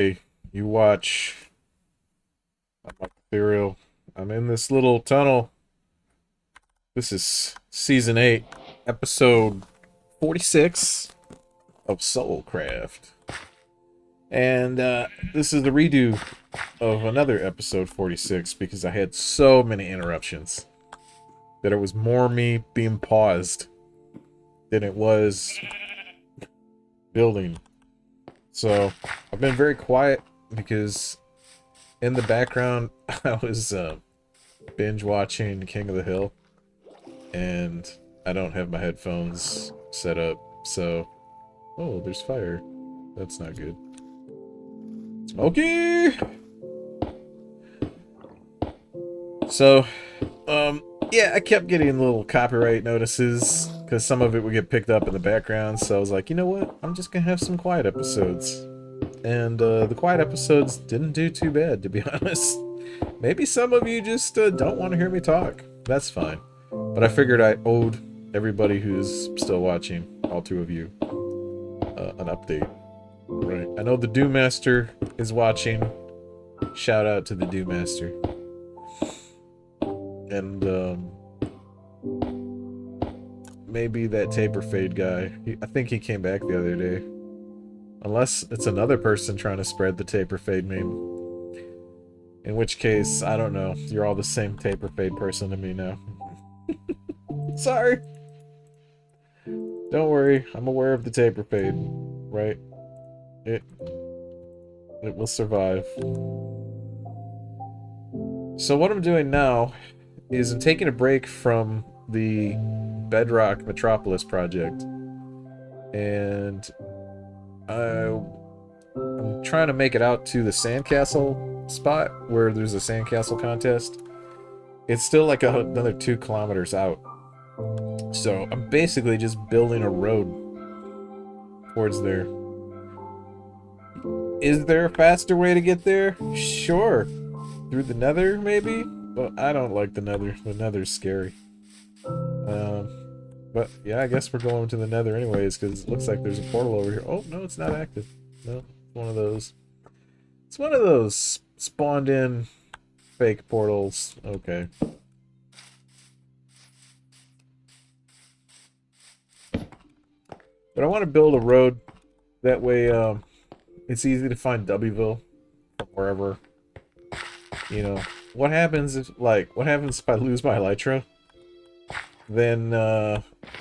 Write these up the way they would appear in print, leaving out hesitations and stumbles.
Hey, you watch. I'm like ethereal. I'm in this little tunnel. This is season 8, episode 46 of SoulCraft. And this is the redo of another episode 46 because I had so many interruptions that it was more me being paused than it was building. So I've been very quiet because in the background I was binge watching King of the Hill, and I don't have my headphones set up, so... Oh, there's fire. That's not good. Smoky! So, yeah, I kept getting little copyright notices, because some of it would get picked up in the background, so I was like, you know what? I'm just gonna have some quiet episodes. And, the quiet episodes didn't do too bad, to be honest. Maybe some of you just don't want to hear me talk. That's fine. But I figured I owed everybody who's still watching, all two of you, an update. Right. I know the Doom Master is watching. Shout out to the Doom Master. And maybe that taper fade guy. I think he came back the other day. Unless it's another person trying to spread the taper fade meme. In which case, I don't know. You're all the same taper fade person to me now. Sorry. Don't worry. I'm aware of the taper fade. Right? It will survive. So what I'm doing now is I'm taking a break from the Bedrock Metropolis project. And I'm trying to make it out to the sandcastle spot where there's a sandcastle contest. It's still like another 2 kilometers out. So I'm basically just building a road towards there. Is there a faster way to get there? Sure. Through the nether, maybe? But I don't like the nether. The nether's scary. But yeah, I guess we're going to the nether anyways, because it looks like there's a portal over here. Oh, no, it's not active. No, it's one of those. It's one of those spawned in fake portals. Okay. But I want to build a road. That way, it's easy to find Wville from wherever. You know, what happens if I lose my elytra? Then,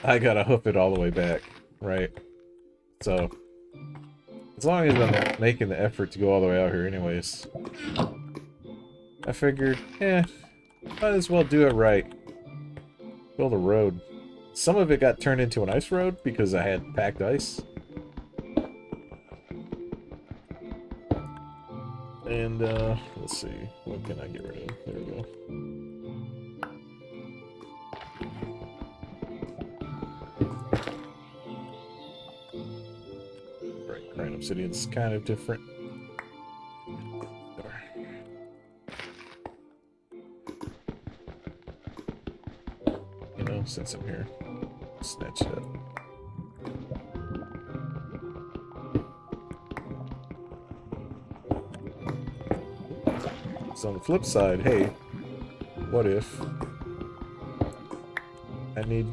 I gotta hoof it all the way back, right? So, as long as I'm making the effort to go all the way out here anyways, I figured, might as well do it right. Build a road. Some of it got turned into an ice road because I had packed ice. And, let's see, what can I get rid of? There we go. Right, Grand Obsidian's kind of different. You know, since I'm here, snatch it up. So on the flip side, hey, what if I need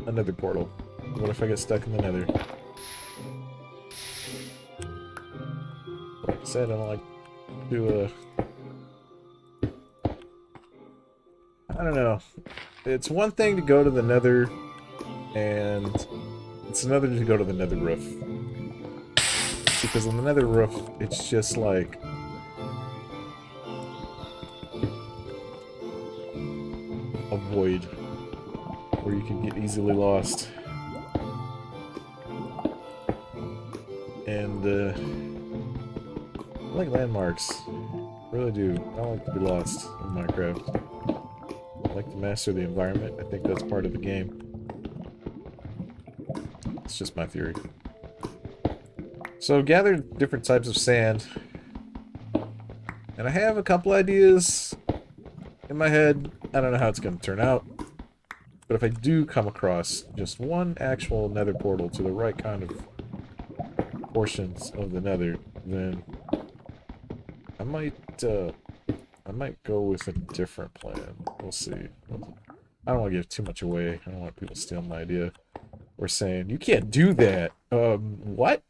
another portal? What if I get stuck in the nether? Like I said, I don't like to do I don't know. It's one thing to go to the nether, and it's another to go to the nether roof. Because on the nether roof, it's just like... a void where you can get easily lost. And I like landmarks. I really do. I don't like to be lost in Minecraft. I like to master the environment. I think that's part of the game. It's just my theory. So I've gathered different types of sand. And I have a couple ideas in my head. I don't know how it's going to turn out. But if I do come across just one actual nether portal to the right kind of portions of the nether, then I might go with a different plan. We'll see. I don't want to give too much away. I don't want people stealing my idea. Or saying, you can't do that. What?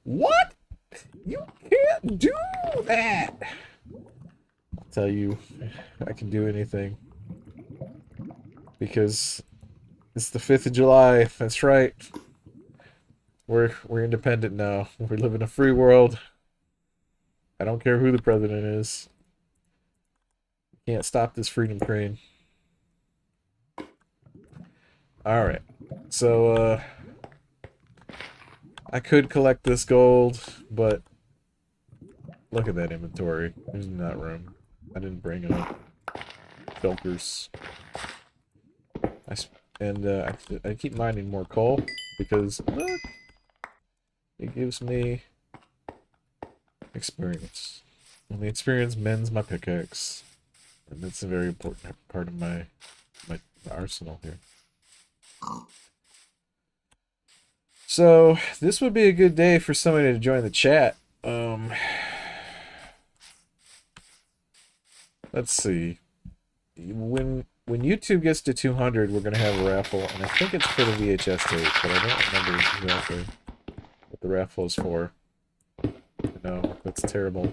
What? You can't do that! I'll tell you, I can do anything. Because it's the 5th of July. That's right. We're independent now. We live in a free world. I don't care who the president is. You can't stop this freedom train. Alright. So, I could collect this gold, but look at that inventory. There's not room. I didn't bring enough filters. I keep mining more coal because look, it gives me experience. And the experience mends my pickaxe. And that's a very important part of my arsenal here. So, this would be a good day for somebody to join the chat. Let's see. When YouTube gets to 200, we're going to have a raffle, and I think it's for the VHS tape, but I don't remember exactly what the raffle is for. No, that's terrible.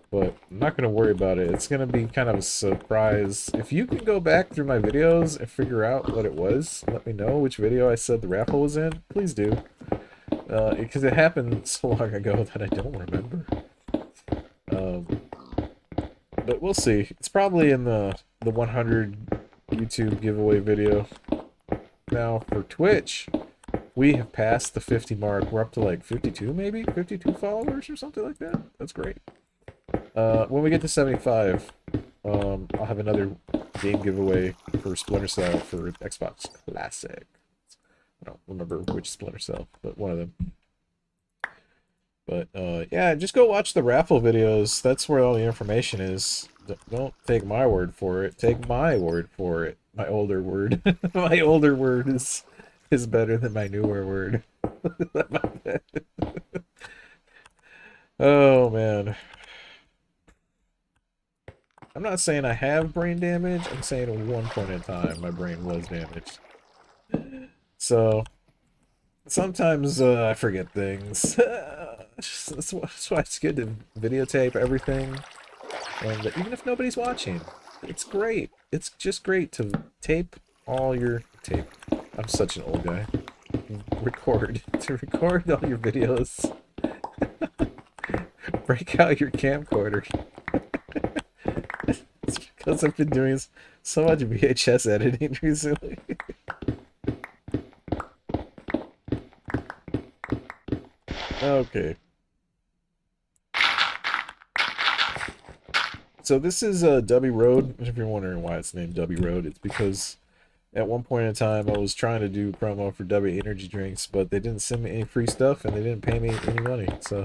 But I'm not going to worry about it. It's going to be kind of a surprise. If you can go back through my videos and figure out what it was, let me know which video I said the raffle was in. Please do. Because it happened so long ago that I don't remember. But we'll see. It's probably in the 100 YouTube giveaway video. Now, for Twitch, we have passed the 50 mark. We're up to like 52 maybe? 52 followers or something like that. That's great. When we get to 75, I'll have another game giveaway for Splinter Cell for Xbox Classic. I don't remember which Splinter Cell, but one of them. But, yeah, just go watch the raffle videos. That's where all the information is. Don't take my word for it. Take my word for it. My older word. My older word is better than my newer word. Oh, man. I'm not saying I have brain damage. I'm saying at one point in time, my brain was damaged. So, sometimes I forget things. That's why it's good to videotape everything. And even if nobody's watching, it's great. It's just great to tape all your tape. I'm such an old guy. To record all your videos. Break out your camcorder. It's because I've been doing so much VHS editing recently. Okay. So this is Dubby Road. If you're wondering why it's named Dubby Road, it's because at one point in time I was trying to do promo for Dubby energy drinks, but they didn't send me any free stuff and they didn't pay me any money. So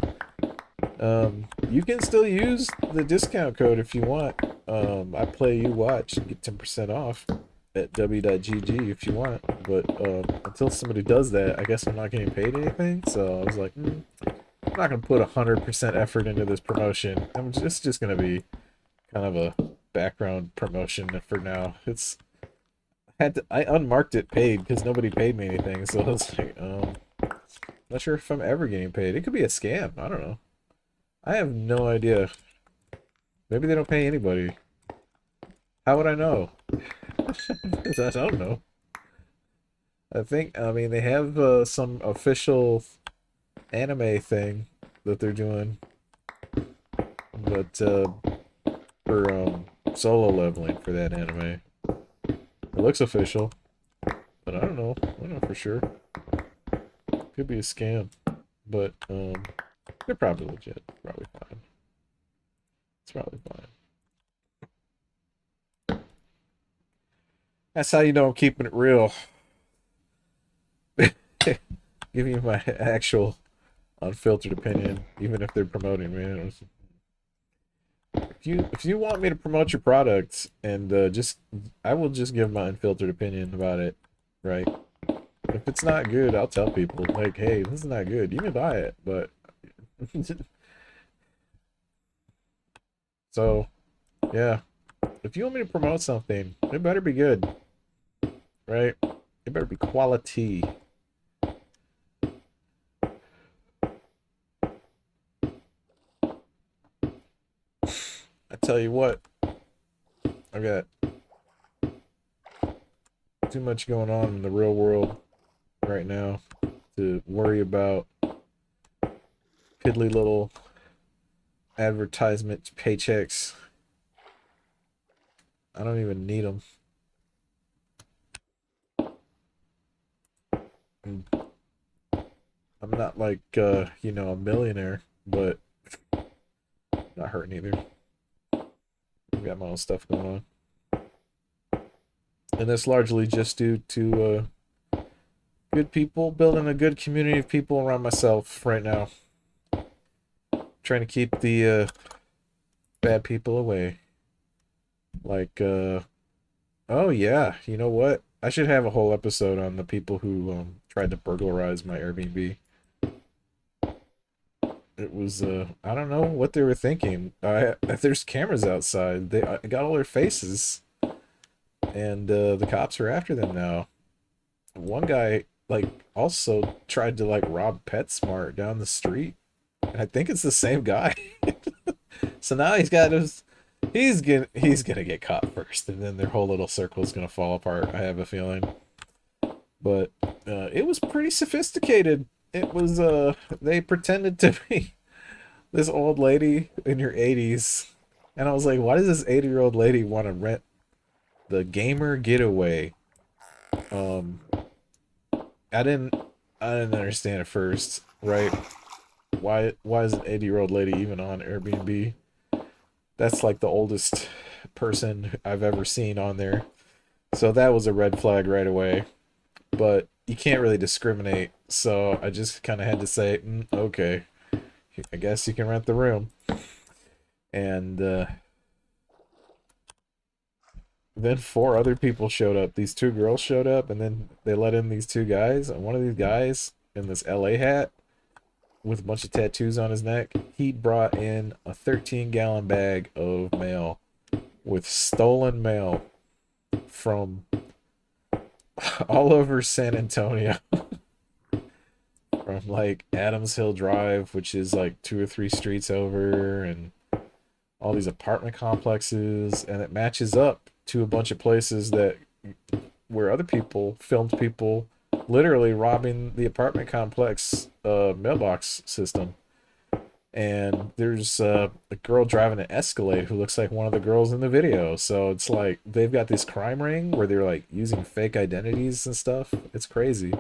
you can still use the discount code if you want. I play you watch and get 10% off at w.gg if you want. But until somebody does that, I guess I'm not getting paid anything. So I was like, I'm not gonna put 100% effort into this promotion. It's just gonna be kind of a background promotion for now. I unmarked it paid because nobody paid me anything. So I was like, not sure if I'm ever getting paid. It could be a scam. I don't know. I have no idea. Maybe they don't pay anybody. How would I know? I don't know. I mean, they have some official anime thing that they're doing. But, for, solo leveling for that anime. It looks official. But I don't know. I don't know for sure. Could be a scam. But, they're probably legit. Probably fine. It's probably fine. That's how you know I'm keeping it real. Giving you my actual unfiltered opinion, even if they're promoting me. If you want me to promote your products and I will just give my unfiltered opinion about it, right? If it's not good, I'll tell people like, hey, this is not good. You can buy it, but So, yeah. If you want me to promote something, it better be good, right? It better be quality. I tell you what, I've got too much going on in the real world right now to worry about piddly little advertisement paychecks. I don't even need them. I'm not like, you know, a millionaire, but not hurting either. I've got my own stuff going on. And that's largely just due to good people, building a good community of people around myself right now. Trying to keep the bad people away. Like, oh yeah, you know what? I should have a whole episode on the people who tried to burglarize my Airbnb. It was I don't know what they were thinking. There's cameras outside. I got all their faces, and the cops are after them now. One guy like also tried to like rob PetSmart down the street. I think it's the same guy. So now he's gonna get caught first, and then their whole little circle is gonna fall apart. I have a feeling. But it was pretty sophisticated. It was they pretended to be this old lady in her 80s, and I was like, why does this 80-year-old lady want to rent the gamer getaway? Um, I didn't I didn't understand at first, right? Why is an 80-year-old lady even on Airbnb? That's like the oldest person I've ever seen on there. So that was a red flag right away. But you can't really discriminate, so I just kind of had to say, okay, I guess you can rent the room. And then four other people showed up. These two girls showed up, and then they let in these two guys. And one of these guys in this LA hat with a bunch of tattoos on his neck, he brought in a 13-gallon bag of mail with stolen mail from all over San Antonio. From like Adams Hill Drive, which is like 2 or 3 streets over, and all these apartment complexes, and it matches up to a bunch of places that where other people filmed people literally robbing the apartment complex mailbox system. And there's a girl driving an Escalade who looks like one of the girls in the video. So it's like they've got this crime ring where they're like using fake identities and stuff. It's crazy.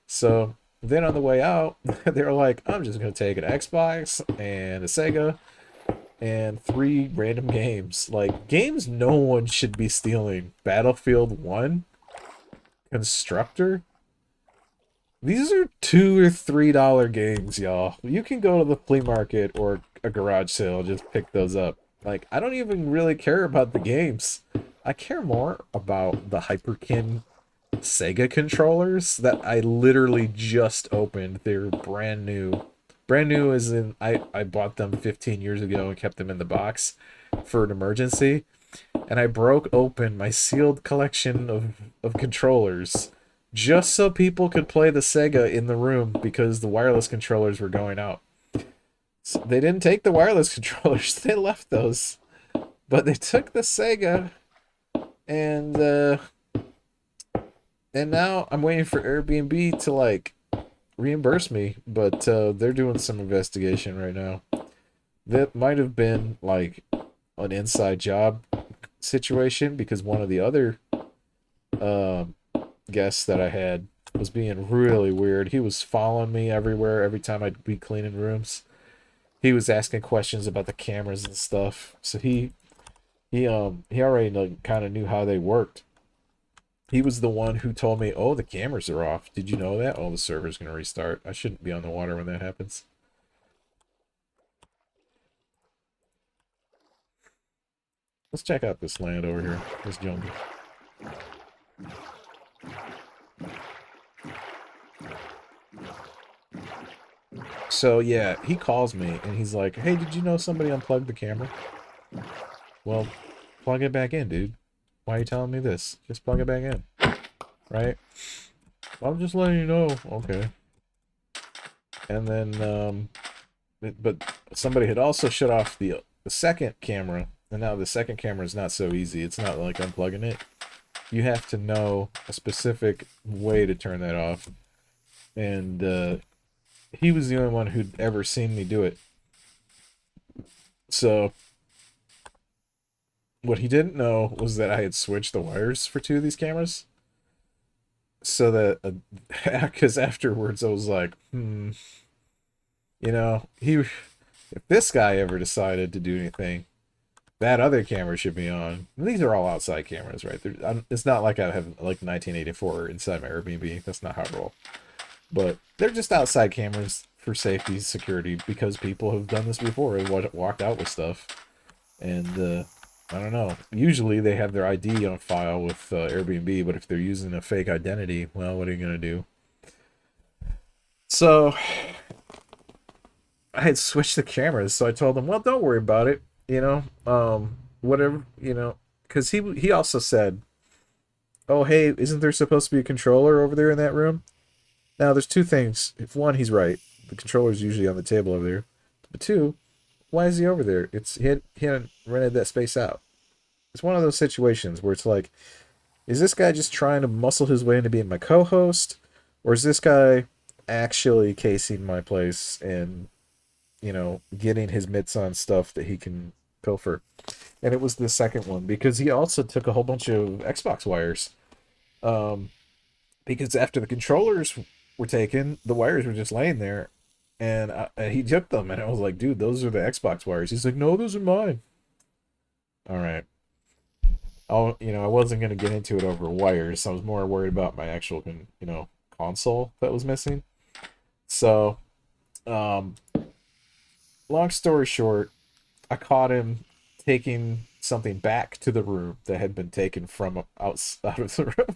So then on the way out, they're like, I'm just gonna take an Xbox and a Sega and 3 random games. Like games no one should be stealing. Battlefield 1, Constructor. These are $2 or $3 games, y'all. You can go to the flea market or a garage sale and just pick those up. Like, I don't even really care about the games. I care more about the Hyperkin Sega controllers that I literally just opened. They're brand new. Brand new as in I bought them 15 years ago and kept them in the box for an emergency. And I broke open my sealed collection of controllers just so people could play the Sega in the room because the wireless controllers were going out. So they didn't take the wireless controllers, they left those. But they took the Sega and now I'm waiting for Airbnb to like reimburse me, but they're doing some investigation right now. That might have been like an inside job situation because one of the other guests that I had was being really weird. He was following me everywhere every time I'd be cleaning rooms. He was asking questions about the cameras and stuff. So he already like, kind of knew how they worked. He was the one who told me, "Oh, the cameras are off. Did you know that? Oh, the server's gonna restart. I shouldn't be on the water when that happens." Let's check out this land over here, this jungle. So yeah, he calls me and he's like, "Hey, did you know somebody unplugged the camera?" Well, plug it back in, dude. Why are you telling me this? Just plug it back in. Right? I'm just letting you know. Okay. And then, but somebody had also shut off the second camera, and now the second camera is not so easy. It's not like unplugging it. You have to know a specific way to turn that off. And he was the only one who'd ever seen me do it. So what he didn't know was that I had switched the wires for two of these cameras. So that, because afterwards I was like, you know, if this guy ever decided to do anything, that other camera should be on. These are all outside cameras, right? It's not like I have like 1984 inside my Airbnb. That's not how I roll. But they're just outside cameras for safety, security, because people have done this before and walked out with stuff. And I don't know. Usually they have their ID on file with Airbnb, but if they're using a fake identity, well, what are you gonna do? So I had switched the cameras, so I told them, well, don't worry about it, whatever, because he also said, oh, hey, isn't there supposed to be a controller over there in that room? Now, there's two things. If one, he's right. The controller's usually on the table over there. But two, why is he over there? He hadn't rented that space out. It's one of those situations where it's like, is this guy just trying to muscle his way into being my co-host? Or is this guy actually casing my place and, getting his mitts on stuff that he can pilfer? And it was the second one, because he also took a whole bunch of Xbox wires. Because after the controllers were taken, the wires were just laying there, and he took them, and I was like, dude, those are the Xbox wires. He's like, no, those are mine. All right. I wasn't going to get into it over wires. I was more worried about my actual, console that was missing. So, long story short, I caught him taking something back to the room that had been taken from out of the room.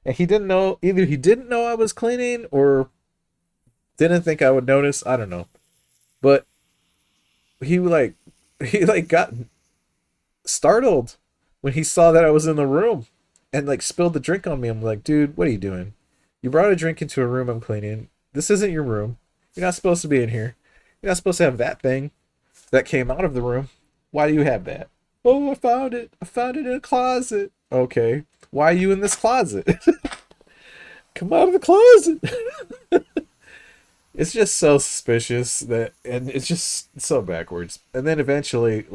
And he didn't know, either he didn't know I was cleaning or didn't think I would notice. I don't know. But he got startled when he saw that I was in the room and spilled the drink on me. I'm like, dude, what are you doing? You brought a drink into a room I'm cleaning. This isn't your room. You're not supposed to be in here. You're not supposed to have that thing that came out of the room. Why do you have that? Oh, I found it. I found it in a closet. Okay. Why are you in this closet? Come out of the closet. It's just so suspicious and it's just so backwards. And then eventually,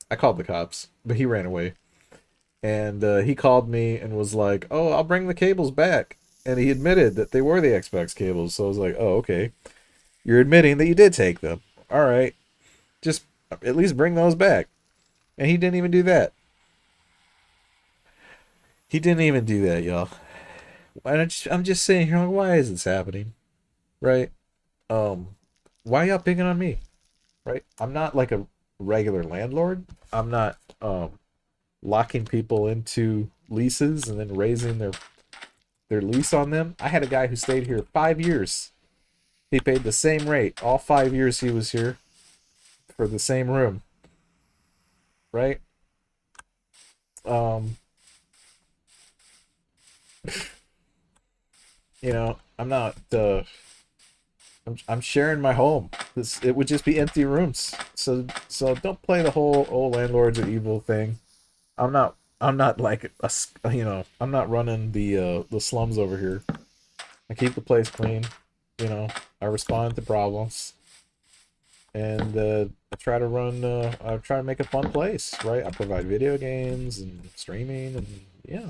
I called the cops, but he ran away. And he called me and was like, oh, I'll bring the cables back. And he admitted that they were the Xbox cables. So I was like, oh, okay. You're admitting that you did take them. All right. Just at least bring those back. And he didn't even do that. He didn't even do that, y'all. I'm just sitting here like, why is this happening? Right? Why y'all picking on me? Right? I'm not like a regular landlord. I'm not locking people into leases and then raising their lease on them. I had a guy who stayed here 5 years. He paid the same rate all 5 years he was here for the same room. Right? I'm not I'm sharing my home. It would just be empty rooms. So don't play the whole old landlords are evil thing. I'm not like I'm not running the slums over here. I keep the place clean. I respond to problems, and I try to make a fun place, right? I provide video games and streaming, and yeah.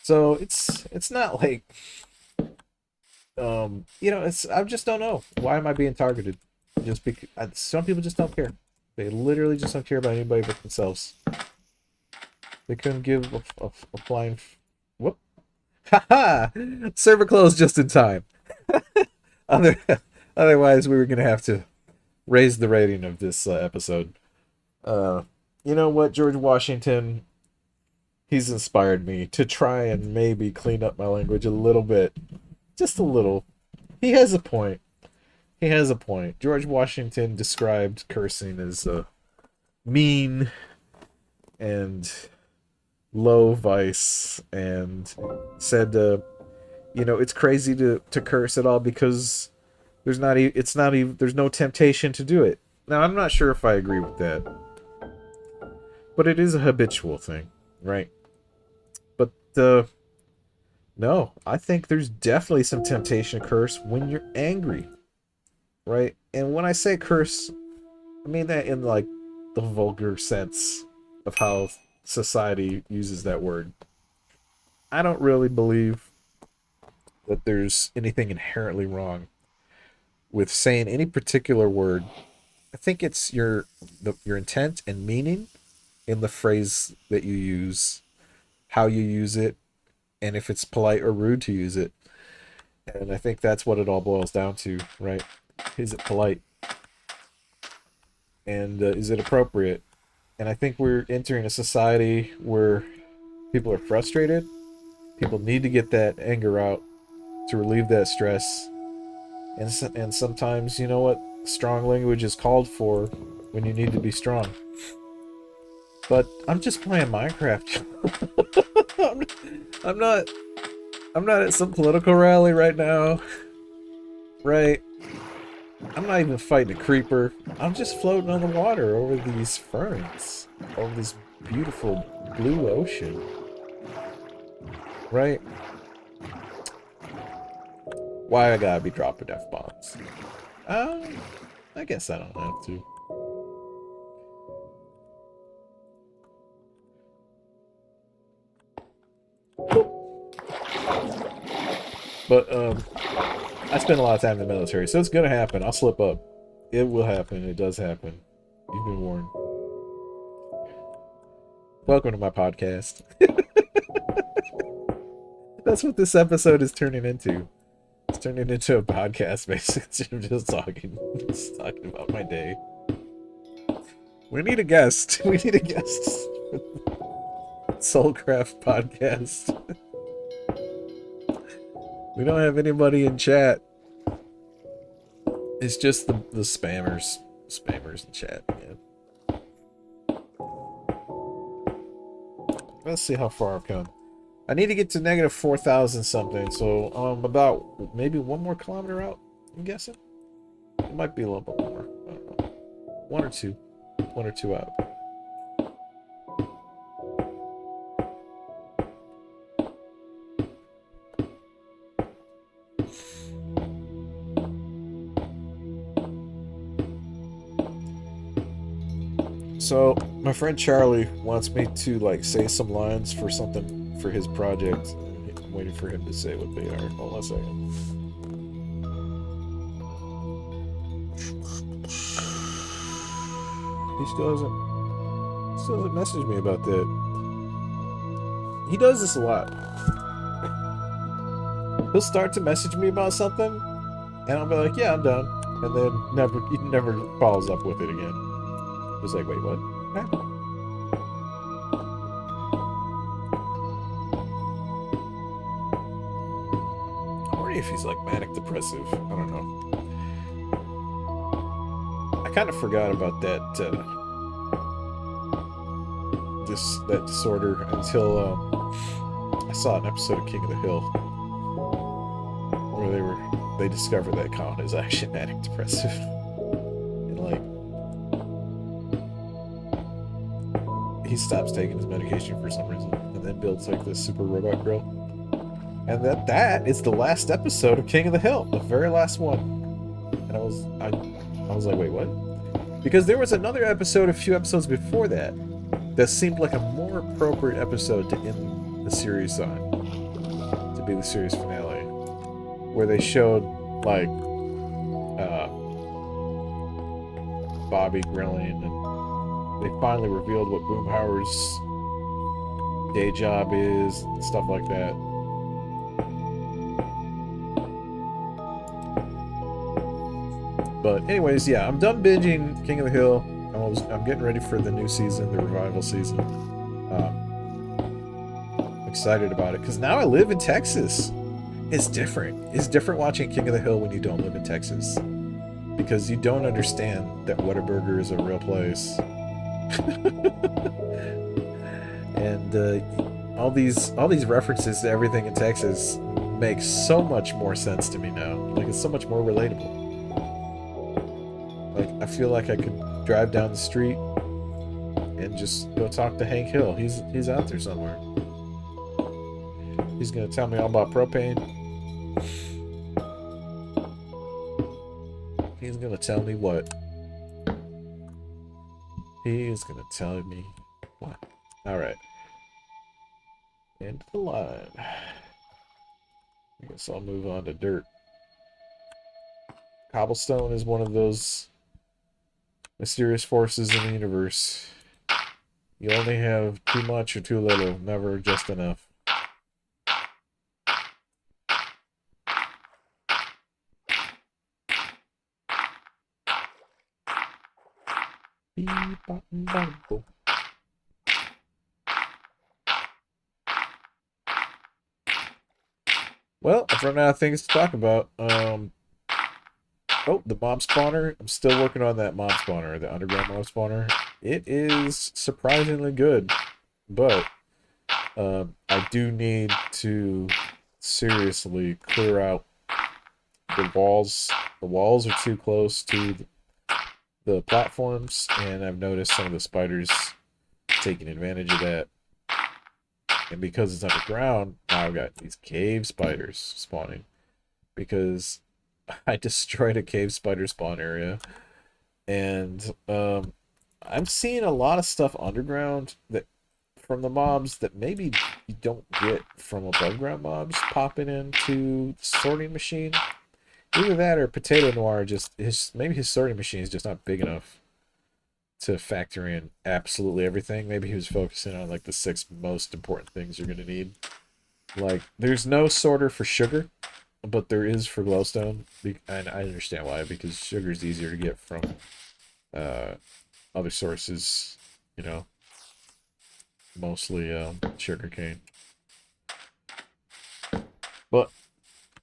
So it's not like I just don't know. Why am I being targeted? Just because some people just don't care. They literally just don't care about anybody but themselves. They couldn't give a flying whoop. Haha! Server closed just in time. Otherwise, we were gonna have to raise the rating of this episode. You know what, George Washington? He's inspired me to try and maybe clean up my language a little bit. Just a little. He has a point. he has a point. George Washington described cursing as mean and low vice, and said, it's crazy to curse at all because there's there's no temptation to do it. Now, I'm not sure if I agree with that, but it is a habitual thing, right? But no, I think there's definitely some temptation to curse when you're angry, right? And when I say curse, I mean that in like the vulgar sense of how society uses that word. I don't really believe that there's anything inherently wrong with saying any particular word. I think it's your intent and meaning in the phrase that you use, how you use it, and if it's polite or rude to use it. And I think that's what it all boils down to, right? Is it polite? And is it appropriate? And I think we're entering a society where people are frustrated. People need to get that anger out to relieve that stress. And sometimes, you know what? Strong language is called for when you need to be strong. But I'm just playing Minecraft. I'm not at some political rally right now. Right? I'm not even fighting a creeper. I'm just floating on the water over these ferns. Over this beautiful blue ocean. Right? Why I gotta be dropping F-bombs? I guess I don't have to. But, I spend a lot of time in the military, so it's gonna happen. I'll slip up. It will happen. It does happen. You've been warned. Welcome to my podcast. That's what this episode is turning into. It's turning into a podcast, basically. I'm just talking about my day. We need a guest. We need a guest for the SoulCraft podcast. We don't have anybody in chat. It's just the spammers. Spammers in chat, man. Let's see how far I've come. I need to get to negative 4,000 something, so about maybe 1 more kilometer out, I'm guessing. It might be a little bit more. I don't know. 1 or 2. 1 or 2 out. So, my friend Charlie wants me to, like, say some lines for something for his project. I'm waiting for him to say what they are. Hold on a second. He still hasn't messaged me about that. He does this a lot. He'll start to message me about something, and I'll be like, yeah, I'm done. And then he never follows up with it again. Just like, wait, what? Happened? I'm wondering if he's like manic depressive. I don't know. I kind of forgot about that that disorder until I saw an episode of King of the Hill where they discovered that Colin is actually manic depressive. And like, he stops taking his medication for some reason, and then builds like this super robot girl. And that is the last episode of King of the Hill, the very last one. And I was like, wait, what? Because there was another episode, a few episodes before that seemed like a more appropriate episode to end the series on, to be the series finale, where they showed like Bobby grilling, and they finally revealed what Boomhauer's day job is and stuff like that. But anyways, yeah, I'm done binging King of the Hill. I'm getting ready for the new season, the revival season. Excited about it because now I live in Texas. It's different. It's different watching King of the Hill when you don't live in Texas. because you don't understand that Whataburger is a real place. And all these references to everything in Texas make so much more sense to me now. Like, it's so much more relatable. Like, I feel like I could drive down the street and just go talk to Hank Hill. He's out there somewhere. He's gonna tell me all about propane. He's gonna tell me what? He is gonna tell me what? Alright. End of the line. I guess I'll move on to dirt. Cobblestone is one of those mysterious forces in the universe. You only have too much or too little, never just enough. Well, I've run out of things to talk about. Oh, the mob spawner. I'm still working on that mob spawner, the underground mob spawner. It is surprisingly good, but I do need to seriously clear out the walls. The walls are too close to the platforms, and I've noticed some of the spiders taking advantage of that. And because it's underground, now I've got these cave spiders spawning. Because I destroyed a cave spider spawn area. And I'm seeing a lot of stuff underground that from the mobs that maybe you don't get from above ground mobs popping into the sorting machine. Either that or Potato Noir maybe his sorting machine is just not big enough to factor in absolutely everything. Maybe he was focusing on like the 6 most important things you're gonna need. Like, there's no sorter for sugar, but there is for glowstone, and I understand why, because sugar is easier to get from other sources, you know, mostly sugarcane. But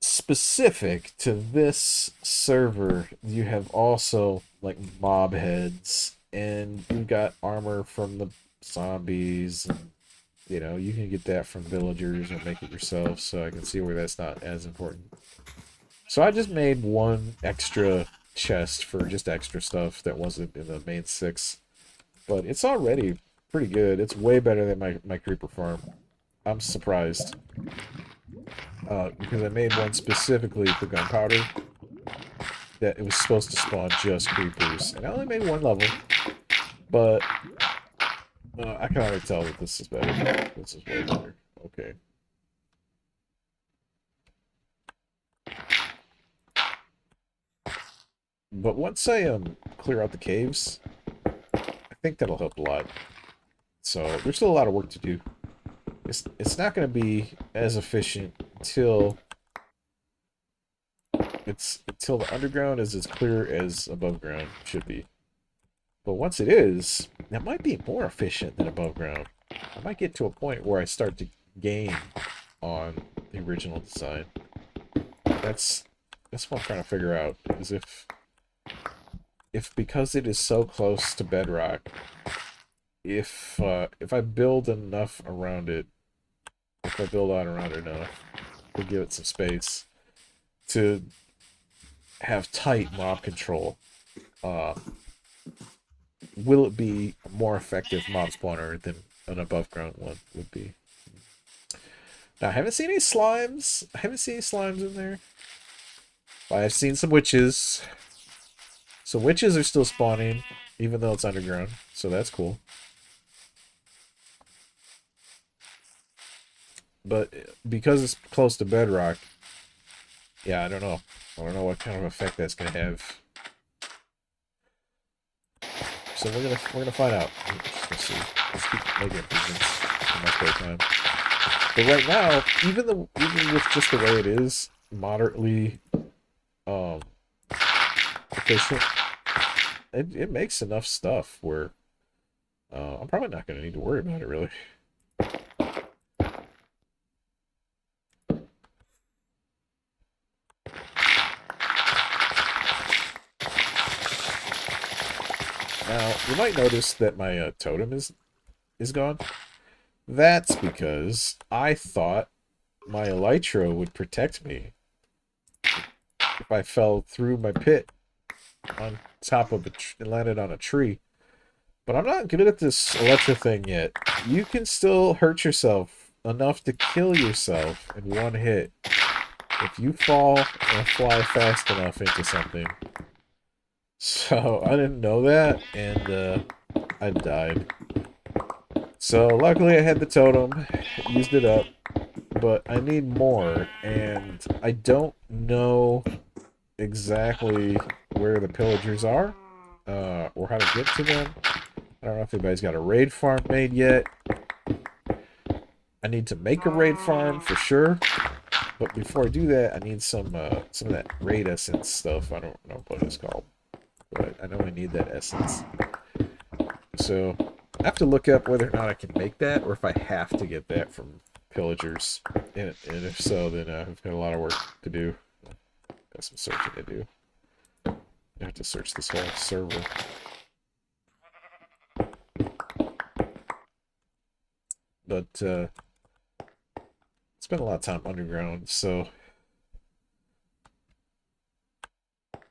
specific to this server, you have also like mob heads, and you got armor from the zombies, and you know, you can get that from villagers or make it yourself, so I can see where that's not as important. So I just made one extra chest for just extra stuff that wasn't in the main 6, but it's already pretty good. It's way better than my creeper farm. I'm surprised. Because I made one specifically for gunpowder that it was supposed to spawn just creepers, and I only made 1 level, but I can already tell that this is better. This is way better. Okay. But once I clear out the caves, I think that'll help a lot. So there's still a lot of work to do. It's not going to be as efficient until the underground is as clear as above ground should be. But once it is, that might be more efficient than above ground. I might get to a point where I start to gain on the original design. That's what I'm trying to figure out, is if because it is so close to bedrock, if I build enough around it, if I build out around it enough to give it some space to have tight mob control, will it be a more effective mob spawner than an above ground one would be? Now, I haven't seen any slimes. I haven't seen any slimes in there. But I've seen some witches. So witches are still spawning, even though it's underground. So that's cool. But because it's close to bedrock, yeah, I don't know. I don't know what kind of effect that's gonna have. So we're gonna find out. Let's see. Let's keep making improvements in my spare time. But right now, even with just the way it is, moderately efficient, it makes enough stuff where I'm probably not gonna need to worry about it really. Now, you might notice that my totem is gone. That's because I thought my elytra would protect me if I fell through my pit on top of and landed on a tree. But I'm not good at this elytra thing yet. You can still hurt yourself enough to kill yourself in one hit if you fall and fly fast enough into something. So I didn't know that, and I died. So luckily I had the totem, used it up, but I need more, and I don't know exactly where the pillagers are, or how to get to them. I don't know if anybody's got a raid farm made yet. I need to make a raid farm for sure, but before I do that, I need some of that raid essence stuff. I don't know what it's called, but I know I need that essence. So I have to look up whether or not I can make that, or if I have to get that from pillagers. And if so, then I've got a lot of work to do. Got some searching to do. I have to search this whole server. But spent a lot of time underground, so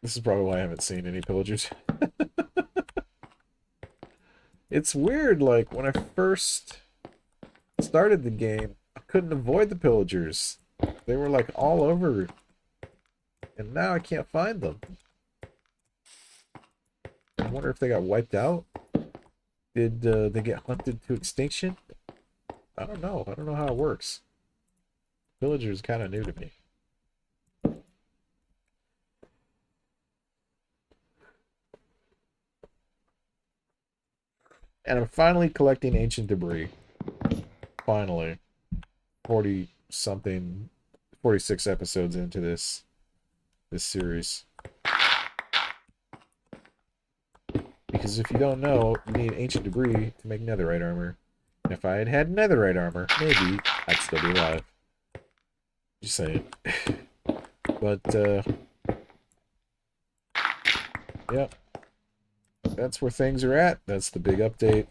this is probably why I haven't seen any pillagers. It's weird, like, when I first started the game, I couldn't avoid the pillagers. They were, like, all over, and now I can't find them. I wonder if they got wiped out? Did they get hunted to extinction? I don't know. I don't know how it works. Villagers kind of new to me. And I'm finally collecting ancient debris. Finally. 40 something, 46 episodes into this series. Because if you don't know, you need ancient debris to make netherite armor. And if I had had netherite armor, maybe I'd still be alive. Just saying. But, yep. That's where things are at. That's the big update.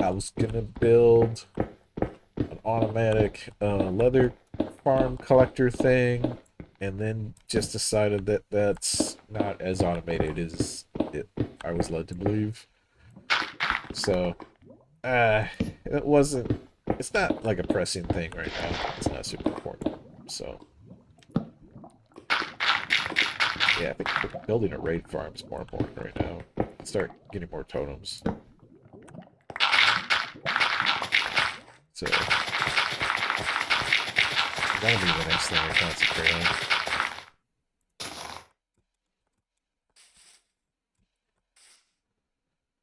I was gonna build an automatic leather farm collector thing, and then just decided that that's not as automated as I was led to believe. So, it wasn't. It's not like a pressing thing right now. It's not super important. So, yeah, I think building a raid farm is more important right now. Start getting more totems. So, that'll be the next thing I concentrate on.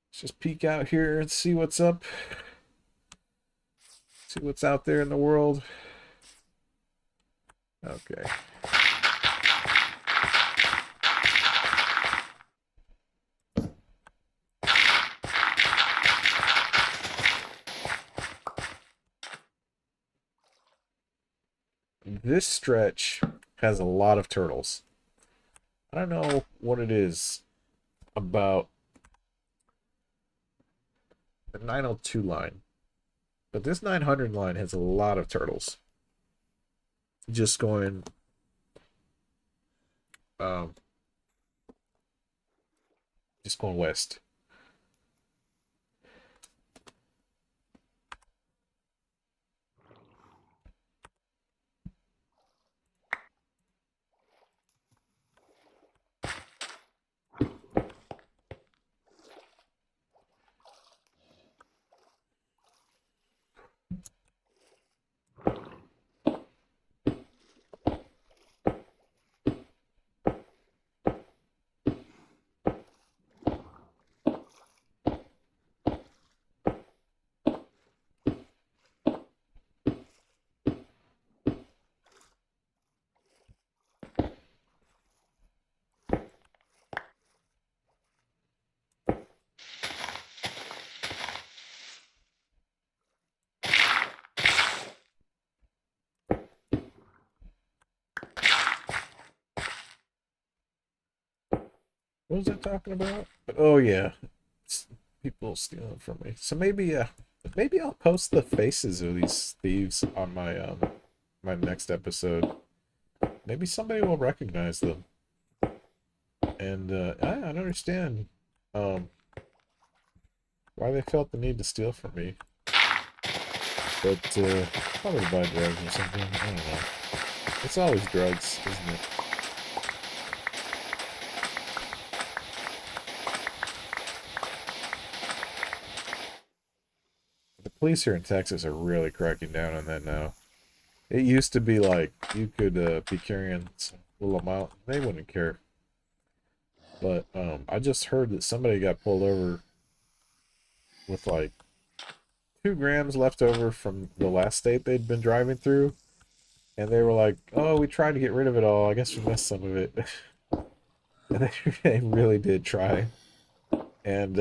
Let's just peek out here and see what's up. See what's out there in the world. Okay. This stretch has a lot of turtles. I don't know what it is about the 902 line, but this 900 line has a lot of turtles. Just going west. What was I talking about? Oh yeah, people stealing from me. So maybe I'll post the faces of these thieves on my next episode. Maybe somebody will recognize them. And I don't understand um why they felt the need to steal from me. But probably to buy drugs or something. I don't know. It's always drugs, isn't it? The police here in Texas are really cracking down on that now. It used to be like you could be carrying some little amount, they wouldn't care. But I just heard that somebody got pulled over with like 2 grams left over from the last state they'd been driving through, and they were like, "Oh, we tried to get rid of it all. I guess we missed some of it." And they really did try. And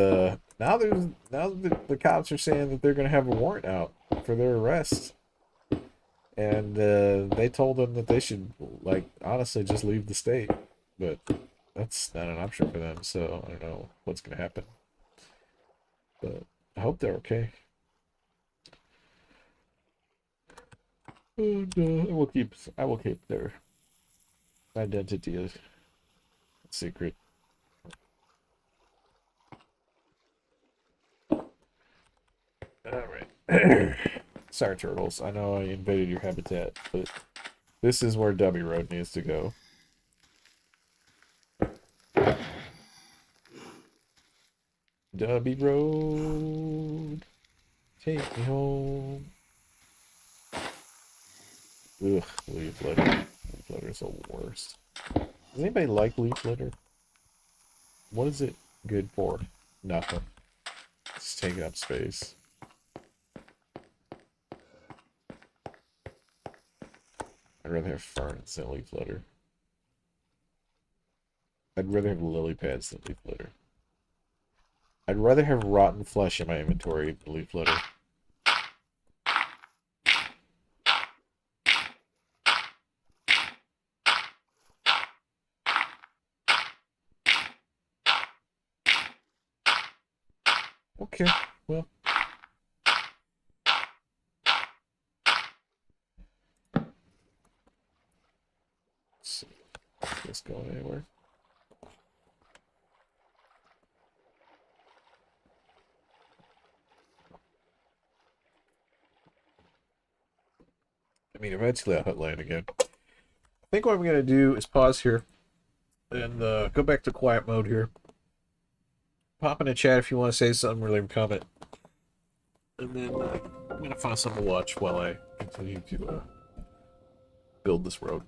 now the cops are saying that they're going to have a warrant out for their arrest, and they told them that they should, like, honestly just leave the state, but that's not an option for them. So I don't know what's going to happen, but I hope they're okay. And I will keep their identity a secret. All right. Sorry, turtles. I know I invaded your habitat, but this is where Dubby Road needs to go. Dubby Road, take me home. Ugh, leaf litter. Leaf litter's the worst. Does anybody like leaf litter? What is it good for? Nothing. It's taking up space. I'd rather have ferns than leaf litter. I'd rather have lily pads than leaf litter. I'd rather have rotten flesh in my inventory than leaf litter. Okay, well. Let's see. Is this going anywhere? I mean, eventually I'll hit land again. I think what I'm going to do is pause here and go back to quiet mode here. Pop in the chat if you want to say something or leave a comment. And then I'm going to find something to watch while I continue to build this road.